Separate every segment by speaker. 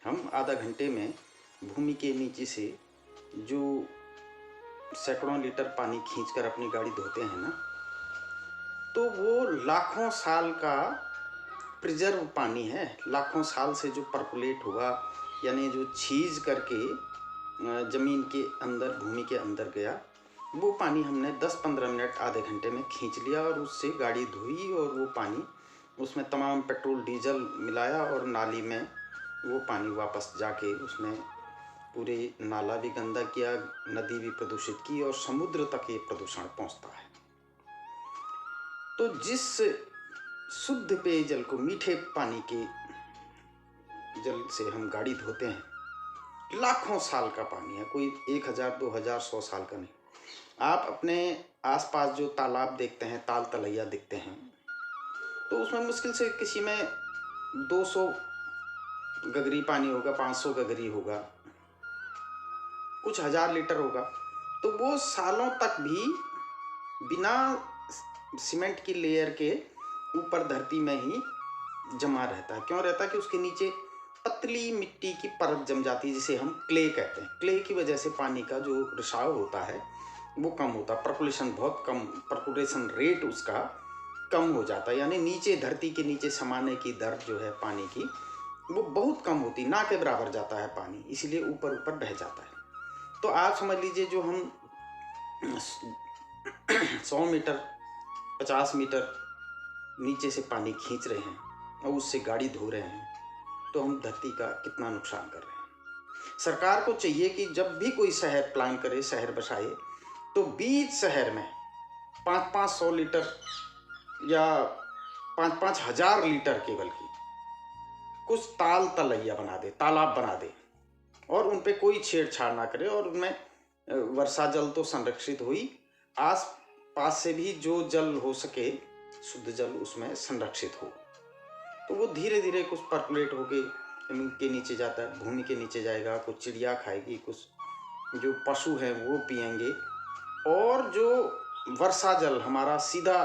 Speaker 1: हम आधा घंटे में भूमि के नीचे से जो सैकड़ों लीटर पानी खींचकर अपनी गाड़ी धोते हैं ना, तो वो लाखों साल का प्रिजर्व पानी है। लाखों साल से जो परकुलेट हुआ, यानी जो छीज करके ज़मीन के अंदर, भूमि के अंदर गया, वो पानी हमने 10-15 मिनट, आधे घंटे में खींच लिया और उससे गाड़ी धोई। और वो पानी, उसमें तमाम पेट्रोल डीजल मिलाया और नाली में वो पानी वापस जाके उसमें पूरे नाला भी गंदा किया, नदी भी प्रदूषित की और समुद्र तक ये प्रदूषण पहुंचता है। तो जिस शुद्ध पेयजल को, मीठे पानी के जल से हम गाड़ी धोते हैं, लाखों साल का पानी है, कोई 1000, 2000, 100 साल का नहीं। आप अपने आसपास जो तालाब देखते हैं, ताल तलैया दिखते हैं, तो उसमें मुश्किल से किसी में 200 गगरी पानी होगा, 500 गगरी होगा, कुछ 1000 लीटर होगा। तो वो सालों तक भी बिना सीमेंट की लेयर के ऊपर धरती में ही जमा रहता है। क्यों रहता है? कि उसके नीचे पतली मिट्टी की परत जम जाती है, जिसे हम क्ले कहते हैं। क्ले की वजह से पानी का जो रिसाव होता है वो कम होता है, पर्कुलेशन बहुत कम, पर्कुलेशन रेट उसका कम हो जाता है, यानी नीचे, धरती के नीचे समाने की दर जो है पानी की, वो बहुत कम होती, ना के बराबर जाता है पानी, इसलिए ऊपर ऊपर बह जाता है। तो आप समझ लीजिए, जो हम 100 मीटर, 50 मीटर नीचे से पानी खींच रहे हैं और उससे गाड़ी धो रहे हैं, तो हम धरती का कितना नुकसान कर रहे हैं। सरकार को चाहिए कि जब भी कोई शहर प्लान करे, शहर बसाए, तो बीच शहर में 500 लीटर या 5-5 हजार लीटर केवल की कुछ ताल तलैया बना दे, तालाब बना दे, और उन पे कोई छेड़छाड़ ना करे, और उनमें वर्षा जल तो संरक्षित हुई, आस पास से भी जो जल हो सके, शुद्ध जल, उसमें संरक्षित हो। तो वो धीरे धीरे कुछ पर्कुलेट होके जमीन के नीचे जाता है, भूमि के नीचे जाएगा, कुछ चिड़िया खाएगी, कुछ जो पशु हैं वो पिएंगे, और जो वर्षा जल हमारा सीधा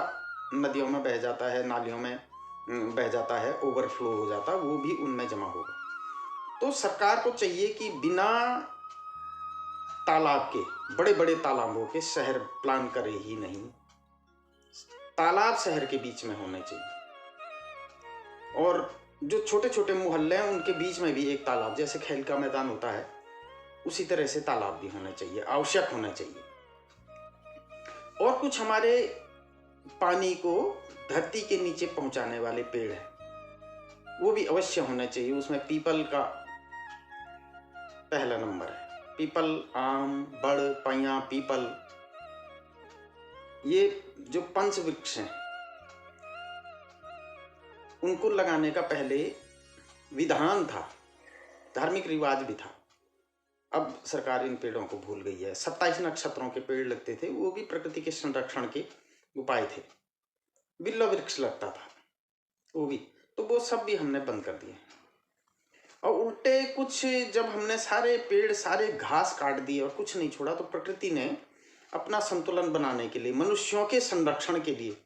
Speaker 1: नदियों में बह जाता है, नालियों में बह जाता है, ओवरफ्लो हो जाता है, वो भी उनमें जमा होगा। तो सरकार को चाहिए कि बिना तालाब के, बड़े बड़े तालाबों के शहर प्लान करे ही नहीं, तालाब शहर के बीच में होने चाहिए। और जो छोटे छोटे मोहल्ले हैं उनके बीच में भी एक तालाब, जैसे खेल का मैदान होता है, उसी तरह से तालाब भी होना चाहिए, आवश्यक होना चाहिए। और कुछ हमारे पानी को धरती के नीचे पहुंचाने वाले पेड़ हैं, वो भी अवश्य होना चाहिए। उसमें पीपल का पहला नंबर है। पीपल, आम, बड़, पैया, पीपल, ये जो पंच वृक्ष हैं, उनको लगाने का पहले विधान था, धार्मिक रिवाज भी था। अब सरकार इन पेड़ों को भूल गई है। 27 नक्षत्रों के पेड़ लगते थे, वो भी प्रकृति के संरक्षण के उपाय थे। बिल्व वृक्ष लगता था, वो भी, तो वो सब भी हमने बंद कर दिए। और उल्टे कुछ, जब हमने सारे पेड़, सारे घास काट दिए और कुछ नहीं छोड़ा, तो प्रकृति ने अपना संतुलन बनाने के लिए, मनुष्यों के संरक्षण के लिए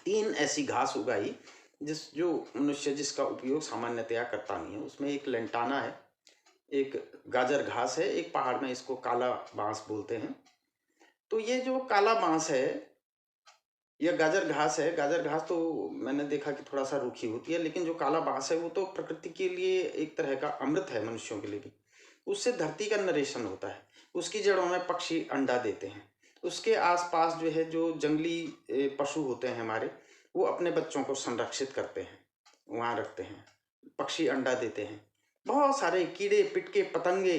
Speaker 1: 3 ऐसी घास उगाई जो मनुष्य, जिसका उपयोग सामान्यतया करता नहीं है। उसमें एक लेंटाना है, एक गाजर घास है, एक पहाड़ में इसको काला बांस बोलते हैं। तो ये जो काला बांस है या गाजर घास है, गाजर घास तो मैंने देखा कि थोड़ा सा रूखी होती है, लेकिन जो काला बांस है वो तो प्रकृति के लिए एक तरह का अमृत है, मनुष्यों के लिए भी। उससे धरती का नरेशन होता है, उसकी जड़ों में पक्षी अंडा देते हैं, उसके आसपास जो है, जो जंगली पशु होते हैं हमारे, वो अपने बच्चों को संरक्षित करते हैं, वहाँ रखते हैं, पक्षी अंडा देते हैं, बहुत सारे कीड़े, पिटके, पतंगे,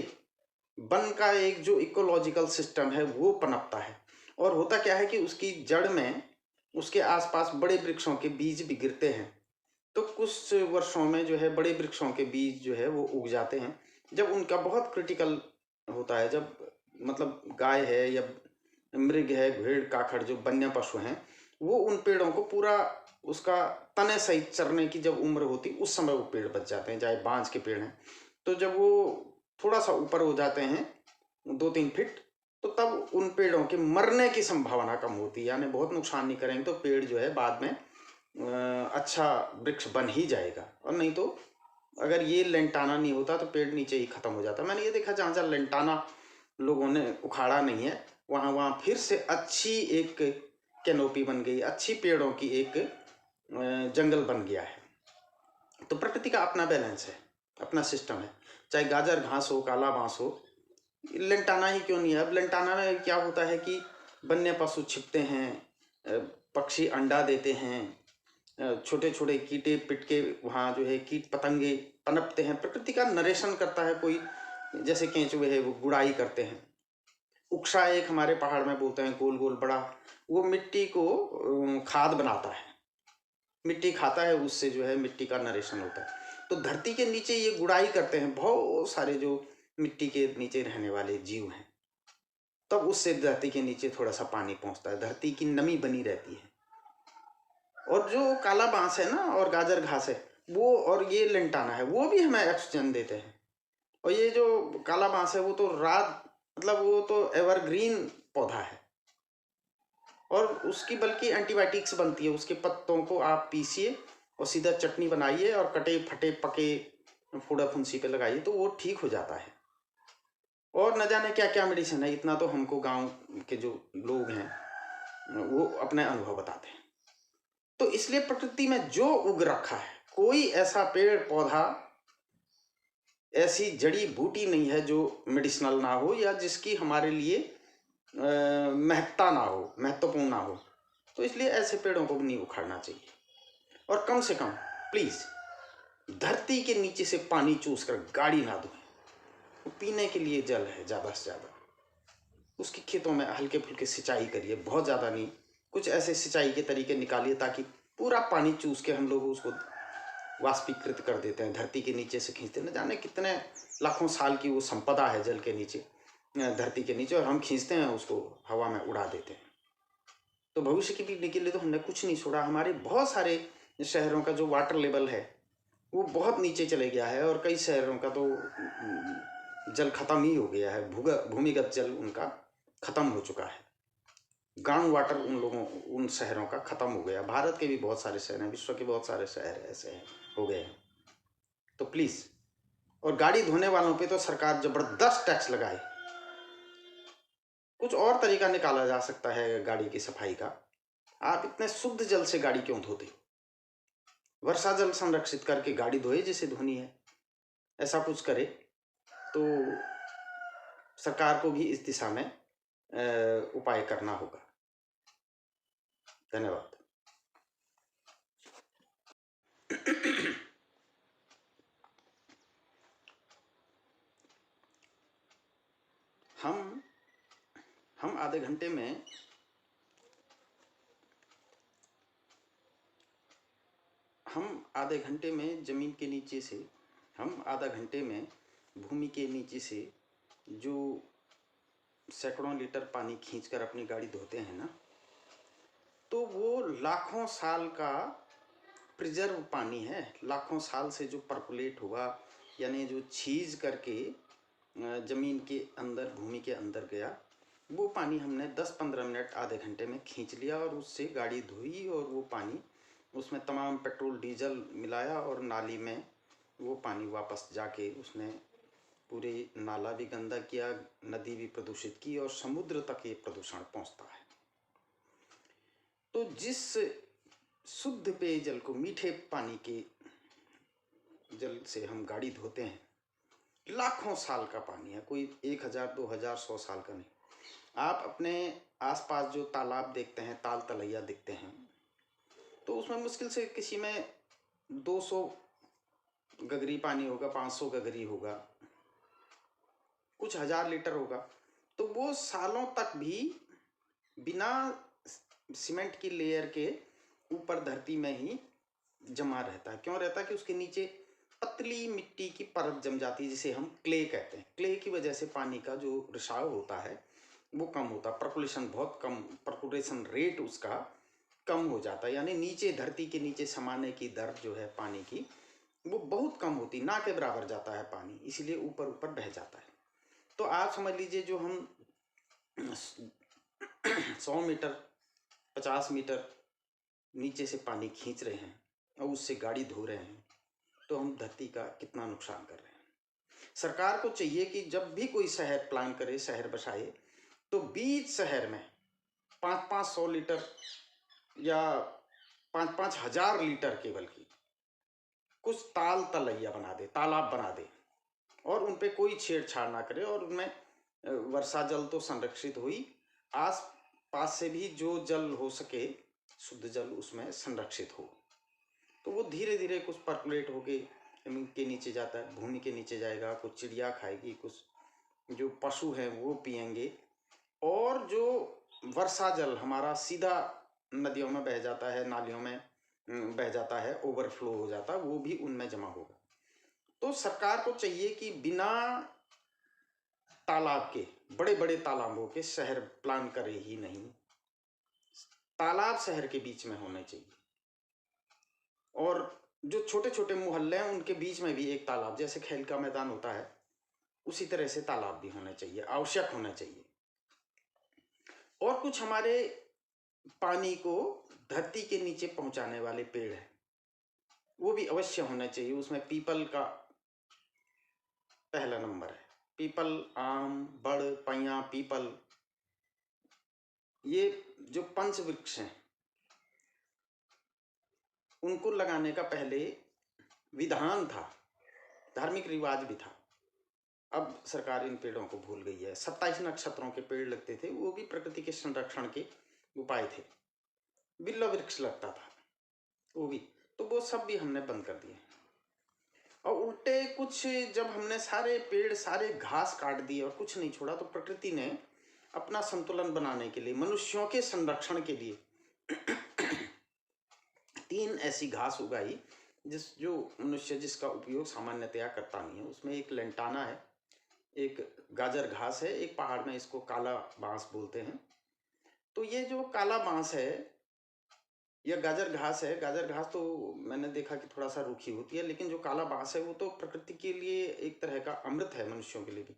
Speaker 1: वन का एक जो इकोलॉजिकल सिस्टम है वो पनपता है। और होता क्या है कि उसकी जड़ में, उसके आसपास बड़े वृक्षों के बीज भी गिरते हैं, तो कुछ वर्षों में जो है बड़े वृक्षों के बीज जो है वो उग जाते हैं। जब उनका बहुत क्रिटिकल होता है, जब मतलब गाय है या मृग है, भेड़, काखड़, जो वन्य पशु हैं, वो उन पेड़ों को पूरा, उसका तने सहित चरने की जब उम्र होती, उस समय वो पेड़ बच जाते हैं, चाहे बांज के पेड़ हैं। तो जब वो थोड़ा सा ऊपर हो जाते हैं, 2-3 फीट, तो तब उन पेड़ों के मरने की संभावना कम होती है, यानी बहुत नुकसान नहीं करेंगे तो पेड़ जो है बाद में अच्छा वृक्ष बन ही जाएगा, और नहीं तो अगर ये लेंटाना नहीं होता तो पेड़ नीचे ही खत्म हो जाता। मैंने ये देखा जहाँ जहाँ लेंटाना लोगों ने उखाड़ा नहीं है, वहाँ वहाँ फिर से अच्छी एक कैनोपी बन गई, अच्छी पेड़ों की एक जंगल बन गया है। तो प्रकृति का अपना बैलेंस है, अपना सिस्टम है। चाहे गाजर घास हो, काला बांस हो, लेंटाना ही क्यों नहीं है। अब लेंटाना में क्या होता है कि वन्य पशु छिपते हैं, पक्षी अंडा देते हैं, छोटे छोटे कीटे पिटके वहाँ जो है कीट पतंगे पनपते हैं। प्रकृति का नरेशन करता है कोई, जैसे केंचुए है वो गुड़ाई करते हैं। उकसा एक हमारे पहाड़ में बोलते हैं, गोल गोल बड़ा, वो मिट्टी को खाद बनाता है, मिट्टी खाता है, उससे जो है मिट्टी का नरेशन होता है। तो धरती के नीचे ये गुड़ाई करते हैं बहुत सारे जो मिट्टी के नीचे रहने वाले जीव हैं, तब उससे धरती के नीचे थोड़ा सा पानी पहुंचता है, धरती की नमी बनी रहती है। और जो काला बांस है ना और गाजर घास है वो, और ये लेंटाना है, वो भी हमें ऑक्सीजन देते हैं। और ये जो काला बांस है वो तो रात मतलब वो तो एवरग्रीन पौधा है, और उसकी बल्कि एंटीबायोटिक्स बनती है। उसके पत्तों को आप पीसिए और सीधा चटनी बनाइए और कटे फटे पके फूड़ा फुंसी पे लगाइए तो वो ठीक हो जाता है। और न जाने क्या क्या मेडिसिन है, इतना तो हमको गांव के जो लोग हैं वो अपने अनुभव बताते हैं। तो इसलिए प्रकृति में जो उग रखा है, कोई ऐसा पेड़ पौधा, ऐसी जड़ी बूटी नहीं है जो मेडिसिनल ना हो या जिसकी हमारे लिए महत्ता ना हो, महत्वपूर्ण ना हो। तो इसलिए ऐसे पेड़ों को भी नहीं उखाड़ना चाहिए। और कम से कम प्लीज धरती के नीचे से पानी चूस कर गाड़ी ना धोएं। वो पीने के लिए जल है, ज़्यादा से ज़्यादा उसके खेतों में हल्के फुल्के सिंचाई करिए, बहुत ज़्यादा नहीं, कुछ ऐसे सिंचाई के तरीके निकालिए ताकि पूरा पानी चूस के हम लोग उसको वाष्पीकृत कर देते हैं, धरती के नीचे से खींचते हैं। न जाने कितने लाखों साल की वो संपदा है जल के नीचे, धरती के नीचे, और हम खींचते हैं उसको, हवा में उड़ा देते हैं। तो भविष्य की पीढ़ी के लिए तो हमने कुछ नहीं छोड़ा। हमारे बहुत सारे शहरों का जो वाटर लेवल है वो बहुत नीचे चले गया है, और कई शहरों का तो जल खत्म ही हो गया है, भूमिगत जल उनका खत्म हो चुका है। ग्राउंड वाटर उन लोगों, उन शहरों का खत्म हो गया। भारत के भी बहुत सारे शहर हैं, विश्व के बहुत सारे शहर ऐसे हैं, हो गए हैं। तो प्लीज़, और गाड़ी धोने वालों पे तो सरकार जबरदस्त टैक्स लगाए। कुछ और तरीका निकाला जा सकता है गाड़ी की सफाई का। आप इतने शुद्ध जल से गाड़ी क्यों धोते? वर्षा जल संरक्षित करके गाड़ी धोए जिसे धोनी है, ऐसा कुछ करे तो सरकार को भी इस दिशा में उपाय करना होगा। धन्यवाद। हम आधे घंटे में जमीन के नीचे से, हम आधा घंटे में भूमि के नीचे से जो सैकड़ों लीटर पानी खींचकर अपनी गाड़ी धोते हैं ना, तो वो लाखों साल का प्रिजर्व पानी है। लाखों साल से जो परकुलेट हुआ, यानी जो छीज करके ज़मीन के अंदर, भूमि के अंदर गया, वो पानी हमने 10-15 मिनट, आधे घंटे में खींच लिया और उससे गाड़ी धोई, और वो पानी, उसमें तमाम पेट्रोल डीजल मिलाया और नाली में वो पानी वापस जाके उसने पूरे नाला भी गंदा किया, नदी भी प्रदूषित की, और समुद्र तक ये प्रदूषण पहुंचता है। तो जिस शुद्ध पेयजल को, मीठे पानी के जल से हम गाड़ी धोते हैं, लाखों साल का पानी है, कोई 1000, 2000, 100 साल का नहीं। आप अपने आसपास जो तालाब देखते हैं, ताल तलैया दिखते हैं, तो उसमें मुश्किल से किसी में 200 गगरी पानी होगा, 500 गगरी होगा, कुछ हजार लीटर होगा। तो वो सालों तक भी बिना सीमेंट की लेयर के ऊपर धरती में ही जमा रहता है। क्यों रहता है? कि उसके नीचे पतली मिट्टी की परत जम जाती है, जिसे हम क्ले कहते हैं। क्ले की वजह से पानी का जो रिसाव होता है वो कम होता है, पर्कुलेशन बहुत कम, पर्कुलेशन रेट उसका कम हो जाता है, यानी नीचे, धरती के नीचे समाने की दर जो है पानी की, वो बहुत कम होती, ना के बराबर जाता है पानी, इसीलिए ऊपर ऊपर बह जाता है। तो आप समझ लीजिए, जो हम 100 मीटर, 50 मीटर नीचे से पानी खींच रहे हैं और उससे गाड़ी धो रहे हैं, तो हम धरती का कितना नुकसान कर रहे हैं। सरकार को चाहिए कि जब भी कोई शहर प्लान करे, शहर बसाए, तो बीच शहर में 500 लीटर या 5,000 लीटर केवल की कुछ तलैया बना दे, तालाब बना दे, और उन पे कोई छेड़छाड़ ना करे, और उनमें वर्षा जल तो संरक्षित हुई, आस पास से भी जो जल हो सके शुद्ध जल उसमें संरक्षित हो। तो वो धीरे धीरे कुछ पर्कुलेट होके जमीन के नीचे जाता है, भूमि के नीचे जाएगा, कुछ चिड़िया खाएगी, कुछ जो पशु हैं वो पिएंगे, और जो वर्षा जल हमारा सीधा नदियों में बह जाता है, नालियों में बह जाता है, ओवरफ्लो हो जाता है, वो भी उनमें जमा होगा। तो सरकार को चाहिए कि बिना तालाब के, बड़े बड़े तालाबों के शहर प्लान करे ही नहीं, तालाब शहर के बीच में होने चाहिए, और जो छोटे छोटे मोहल्ले हैं उनके बीच में भी एक तालाब, जैसे खेल का मैदान होता है उसी तरह से तालाब भी होने चाहिए, आवश्यक होने चाहिए। और कुछ हमारे पानी को धरती के नीचे पहुंचाने वाले पेड़ हैं, वो भी अवश्य होने चाहिए। उसमें पीपल का पहला नंबर है, पीपल, आम, बड़, पैया, पीपल, ये जो पंच वृक्ष हैं उनको लगाने का पहले विधान था, धार्मिक रिवाज भी था। अब सरकार इन पेड़ों को भूल गई है। 27 नक्षत्रों के पेड़ लगते थे, वो भी प्रकृति के संरक्षण के उपाय थे। बिल्व वृक्ष लगता था वो भी, तो वो सब भी हमने बंद कर दिए। और उल्टे कुछ जब हमने सारे पेड़, सारे घास काट दिए और कुछ नहीं छोड़ा, तो प्रकृति ने अपना संतुलन बनाने के लिए, मनुष्यों के संरक्षण के लिए 3 ऐसी घास उगाई जो मनुष्य जिसका उपयोग सामान्यतया करता नहीं है। उसमें एक लेंटाना है, एक गाजर घास है, एक पहाड़ में इसको काला बांस बोलते हैं। तो ये जो काला बांस है या गाजर घास है, गाजर घास तो मैंने देखा कि थोड़ा सा रूखी होती है, लेकिन जो काला बांस है वो तो प्रकृति के लिए एक तरह का अमृत है, मनुष्यों के लिए भी।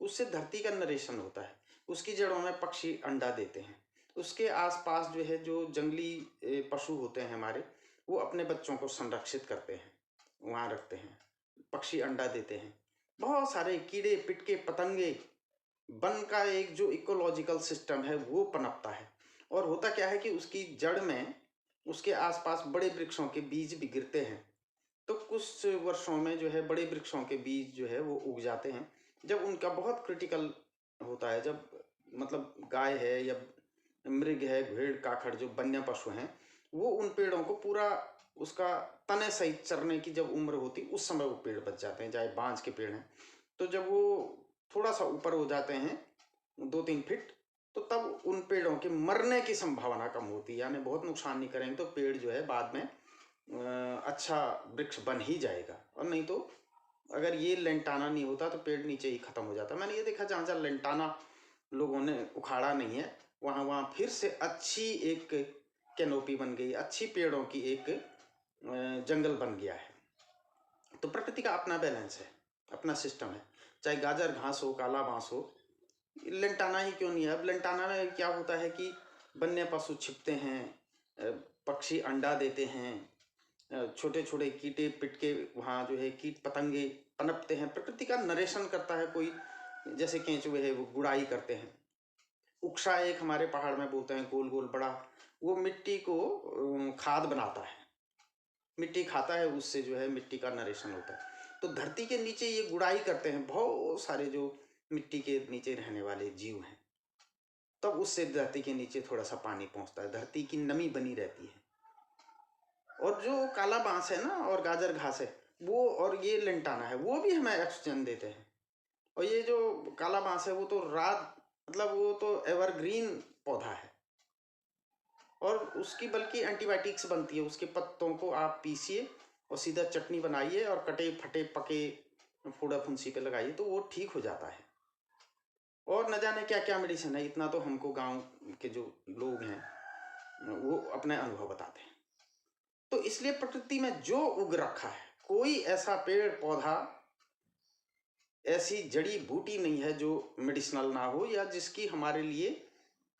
Speaker 1: उससे धरती का नरेशन होता है, उसकी जड़ों में पक्षी अंडा देते हैं, उसके आसपास जो है जो जंगली पशु होते हैं हमारे, वो अपने बच्चों को संरक्षित करते हैं, वहाँ रखते हैं, पक्षी अंडा देते हैं, बहुत सारे कीड़े पिटके पतंगे, वन का एक जो इकोलॉजिकल सिस्टम है वो पनपता है। और होता क्या है कि उसकी जड़ में, उसके आसपास बड़े वृक्षों के बीज भी गिरते हैं, तो कुछ वर्षों में जो है बड़े वृक्षों के बीज जो है वो उग जाते हैं। जब उनका बहुत क्रिटिकल होता है, जब मतलब गाय है या मृग है, भेड़ काखड़ जो वन्य पशु हैं, वो उन पेड़ों को पूरा उसका तने सहित चरने की जब उम्र होती, उस समय वो पेड़ बच जाते हैं, चाहे बांज के पेड़ हैं। तो जब वो थोड़ा सा ऊपर हो जाते हैं 2-3 फीट, तो तब उन पेड़ों के मरने की संभावना कम होती है, यानी बहुत नुकसान नहीं करेंगे, तो पेड़ जो है बाद में अच्छा वृक्ष बन ही जाएगा। और नहीं तो अगर ये लेंटाना नहीं होता तो पेड़ नीचे ही खत्म हो जाता। मैंने ये देखा जहाँ जहाँ लेंटाना लोगों ने उखाड़ा नहीं है, वहाँ वहाँ फिर से अच्छी एक कैनोपी बन गई, अच्छी पेड़ों की एक जंगल बन गया है। तो प्रकृति का अपना बैलेंस है, अपना सिस्टम है, चाहे गाजर घास हो, काला बांस हो, लेंटाना ही क्यों नहीं है। अब लेंटाना में क्या होता है कि वन्य पशु छिपते हैं, पक्षी अंडा देते हैं, छोटे छोटे कीटे पिटके वहाँ जो है कीट पतंगे पनपते हैं, प्रकृति का नरेशन करता है कोई, जैसे केंचुए है वो गुड़ाई करते हैं। उक्सा एक हमारे पहाड़ में बोलते हैं, गोल गोल बड़ा, वो मिट्टी को खाद बनाता है, मिट्टी खाता है, उससे जो है मिट्टी का नरेशन होता है। तो धरती के नीचे ये गुड़ाई करते हैं बहुत सारे जो मिट्टी के नीचे रहने वाले जीव हैं, तब उससे धरती के नीचे थोड़ा सा पानी पहुंचता है, धरती की नमी बनी रहती है। और जो काला बांस है ना और गाजर घास है वो, और ये लेंटाना है, वो भी हमें ऑक्सीजन देते हैं। और ये जो काला बांस है वो तो रात, मतलब वो तो एवरग्रीन पौधा है, और उसकी बल्कि एंटीबायोटिक्स बनती है। उसके पत्तों को आप पीसिए और सीधा चटनी बनाइए और कटे फटे पके फोड़ा फुंसी पे लगाइए, तो वो ठीक हो जाता है। और न जाने क्या क्या मेडिसिन है, इतना तो हमको गांव के जो लोग हैं वो अपने अनुभव बताते हैं। तो इसलिए प्रकृति में जो उग रखा है, कोई ऐसा पेड़ पौधा, ऐसी जड़ी बूटी नहीं है जो मेडिसिनल ना हो या जिसकी हमारे लिए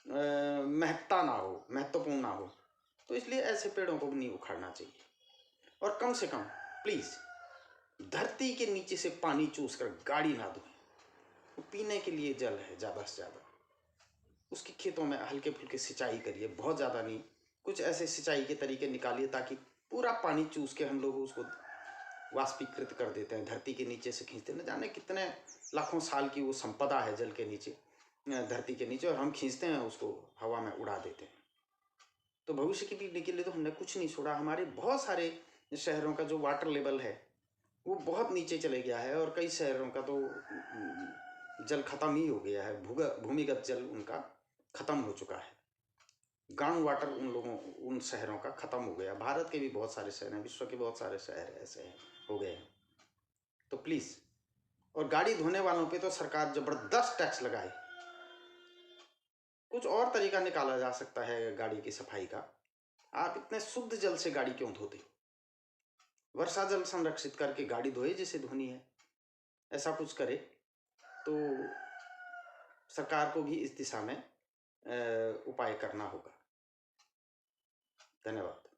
Speaker 1: महत्ता ना हो, महत्वपूर्ण ना हो। तो इसलिए ऐसे पेड़ों को भी नहीं उखाड़ना चाहिए। और कम से कम प्लीज़ धरती के नीचे से पानी चूस कर गाड़ी ना धोएं। वो पीने के लिए जल है ज़्यादा से ज़्यादा, उसके खेतों में हल्के फुल्के सिंचाई करिए, बहुत ज़्यादा नहीं, कुछ ऐसे सिंचाई के तरीके निकालिए ताकि पूरा पानी चूस के हम लोग उसको वाष्पीकृत कर देते हैं, धरती के नीचे से खींचते हैं। न जाने कितने लाखों साल की वो संपदा है जल के नीचे, धरती के नीचे, और हम खींचते हैं उसको, हवा में उड़ा देते हैं। तो भविष्य की पीढ़ी के लिए तो हमने कुछ नहीं छोड़ा। हमारे बहुत सारे शहरों का जो वाटर लेवल है वो बहुत नीचे चले गया है, और कई शहरों का तो जल खत्म ही हो गया है, भूमिगत जल उनका खत्म हो चुका है। ग्राउंड वाटर उन शहरों का खत्म हो गया। भारत के भी बहुत सारे शहर हैं, विश्व के बहुत सारे शहर ऐसे हैं, हो गए हैं। तो प्लीज़, और गाड़ी धोने वालों पे तो सरकार जबरदस्त टैक्स लगाए। कुछ और तरीका निकाला जा सकता है गाड़ी की सफाई का। आप इतने शुद्ध जल से गाड़ी क्यों धोते? वर्षा जल संरक्षित करके गाड़ी धोए जिसे धोनी है, ऐसा कुछ करे तो सरकार को भी इस दिशा में उपाय करना होगा। धन्यवाद।